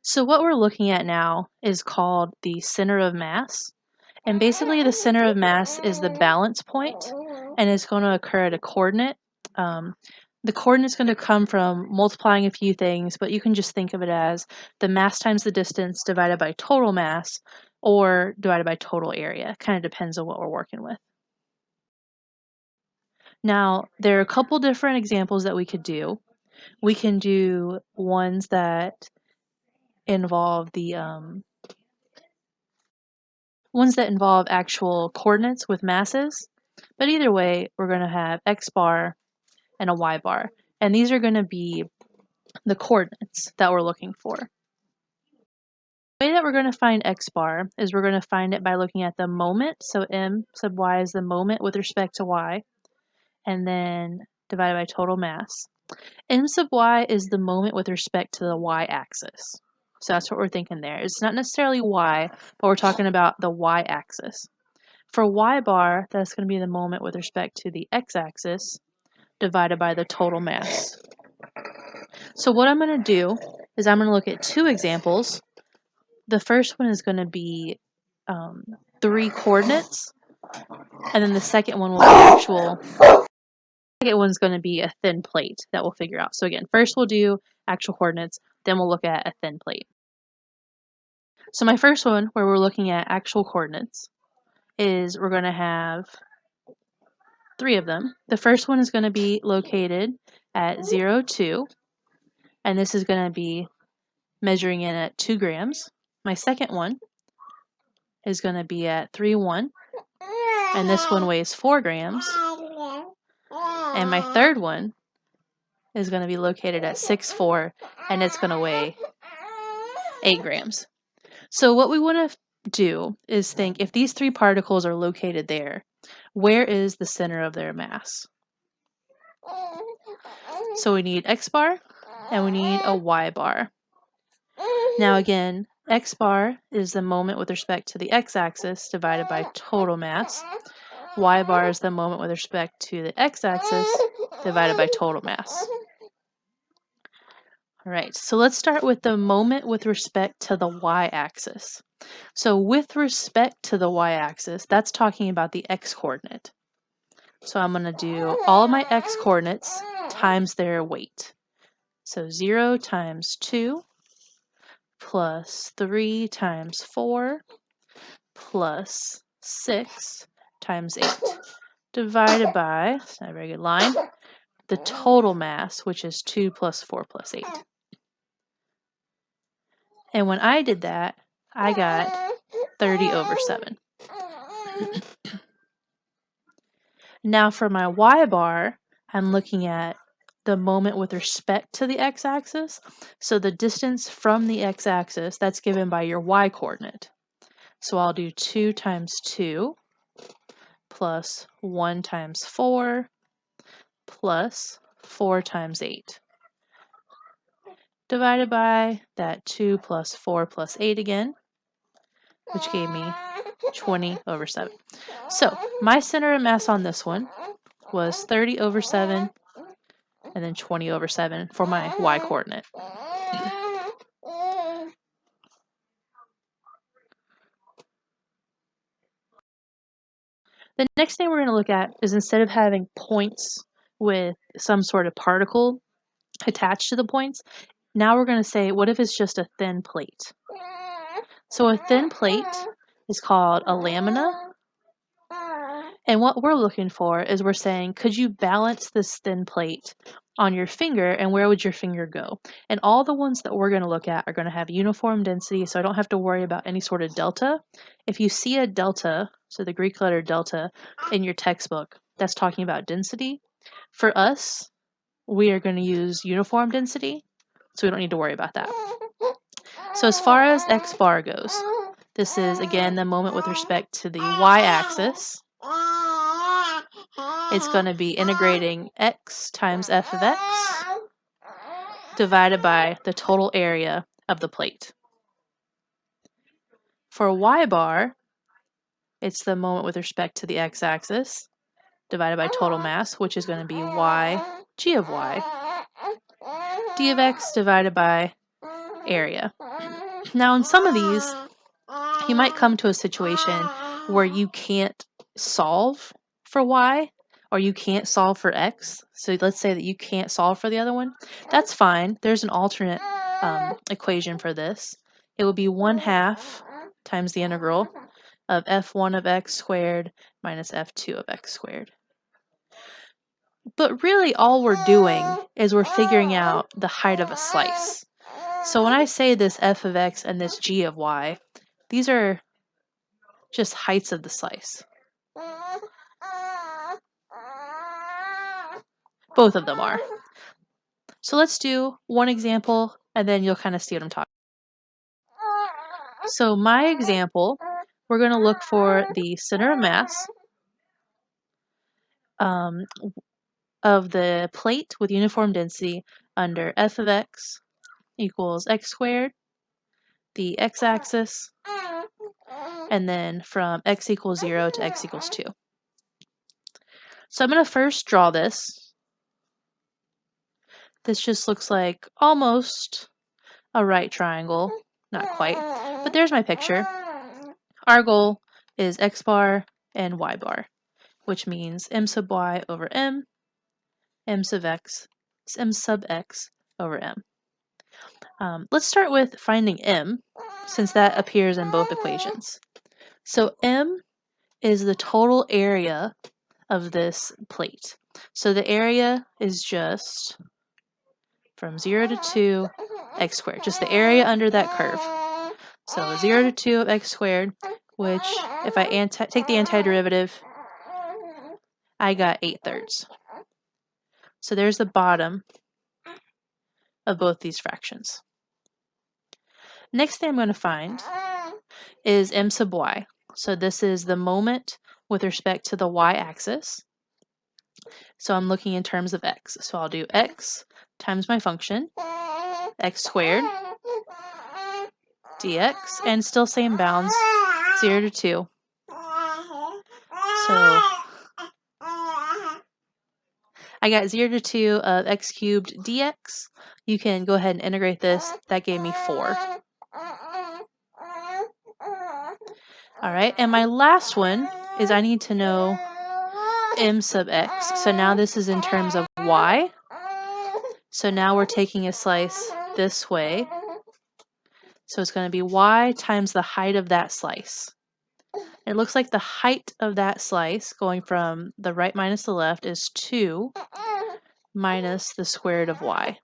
So what we're looking at now is called the center of mass. And basically the center of mass is the balance point, and it's going to occur at a coordinate. Um, the coordinate is going to come from multiplying a few things, but you can just think of it as the mass times the distance divided by total mass or divided by total area. Kind of depends on what we're working with. Now, there are a couple different examples that we could do. We can do ones that involve actual coordinates with masses, but either way, we're going to have x bar and a y bar, and these are going to be the coordinates that we're looking for. The way that we're going to find x bar is we're going to find it by looking at the moment, so m sub y is the moment with respect to y, and then divided by total mass. M sub y is the moment with respect to the y-axis. So that's what we're thinking there. It's not necessarily y, but we're talking about the y-axis. For y bar, that's going to be the moment with respect to the x-axis divided by the total mass. So what I'm going to do is I'm going to look at two examples. The first one is going to be 3 coordinates, and then the second one will be second one's going to be a thin plate that we'll figure out. So again, first we'll do actual coordinates, then we'll look at a thin plate. So my first one, where we're looking at actual coordinates, is we're going to have 3 of them. The first one is going to be located at 0, 2, and this is going to be measuring in at 2 grams. My second one is going to be at 3, 1, and this one weighs 4 grams. And my third one is going to be located at 6, 4, and it's going to weigh 8 grams. So what we want to do is think, if these 3 particles are located there, where is the center of their mass? So we need x bar and we need a y bar. Now again, x bar is the moment with respect to the x-axis divided by total mass. Y bar is the moment with respect to the x-axis divided by total mass. All right, so let's start with the moment with respect to the y-axis. So with respect to the y-axis, that's talking about the x-coordinate. So I'm going to do all of my x-coordinates times their weight. So 0 times 2 plus 3 times 4 plus 6 times 8 divided by, it's not a very good line, the total mass, which is 2 plus 4 plus 8. And when I did that, I got 30 over 7. Now for my y bar, I'm looking at the moment with respect to the x-axis. So the distance from the x-axis, that's given by your y-coordinate. So I'll do 2 times 2 plus 1 times 4 plus 4 times 8. Divided by that 2 plus 4 plus 8 again, which gave me 20 over 7. So my center of mass on this one was 30 over 7 and then 20 over 7 for my y-coordinate. The next thing we're going to look at is, instead of having points with some sort of particle attached to the points, now we're going to say, what if it's just a thin plate? So a thin plate is called a lamina. And what we're looking for is, we're saying, could you balance this thin plate on your finger, and where would your finger go? And all the ones that we're going to look at are going to have uniform density, so I don't have to worry about any sort of delta. If you see a delta, so the Greek letter delta, in your textbook, that's talking about density. For us, we are going to use uniform density, so we don't need to worry about that. So as far as x bar goes, this is, again, the moment with respect to the y-axis. It's going to be integrating x times f of x divided by the total area of the plate. For y bar, it's the moment with respect to the x-axis divided by total mass, which is going to be y g of y, d of x divided by area. Now in some of these, you might come to a situation where you can't solve for y, or you can't solve for x. So let's say that you can't solve for the other one. That's fine. There's an alternate equation for this. It would be 1/2 times the integral of f1 of x squared minus f2 of x squared. But really all we're doing is we're figuring out the height of a slice. So when I say this f of x and this g of y, these are just heights of the slice. Both of them are. So let's do one example and then you'll kind of see what I'm talking about. So my example, we're going to look for the center of mass of the plate with uniform density under f of x equals x squared, the x-axis, and then from x equals 0 to x equals 2. So I'm going to first draw this. This just looks like almost a right triangle. Not quite, but there's my picture. Our goal is x bar and y bar, which means m sub y over m sub x over m. Let's start with finding m, since that appears in both equations. So m is the total area of this plate. So the area is just from 0 to 2 x squared, just the area under that curve. So 0 to 2 of x squared, which if I take the antiderivative, I got 8/3. So there's the bottom of both these fractions. Next thing I'm going to find is m sub y. So this is the moment with respect to the y-axis. So I'm looking in terms of x. So I'll do x times my function, x squared, dx, and still same bounds, 0 to 2. So I got 0 to 2 of x cubed dx. You can go ahead and integrate this. That gave me 4. All right, and my last one is I need to know m sub x. So now this is in terms of y. So now we're taking a slice this way. So it's going to be y times the height of that slice. It looks like the height of that slice, going from the right minus the left, is 2 minus the square root of y.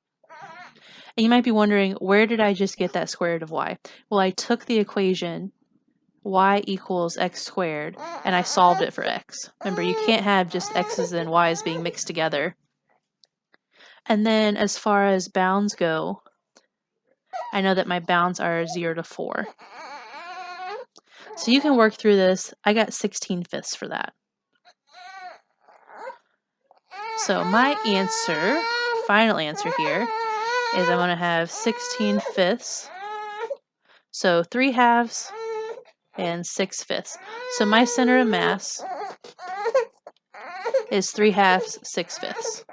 And you might be wondering, where did I just get that square root of y? Well, I took the equation y equals x squared, and I solved it for x. Remember, you can't have just x's and y's being mixed together. And then as far as bounds go, I know that my bounds are 0 to 4. So you can work through this. I got 16/5 for that. So my answer, final answer here, is I'm going to have 16/5. So 3/2 and 6/5. So my center of mass is 3/2, 6/5.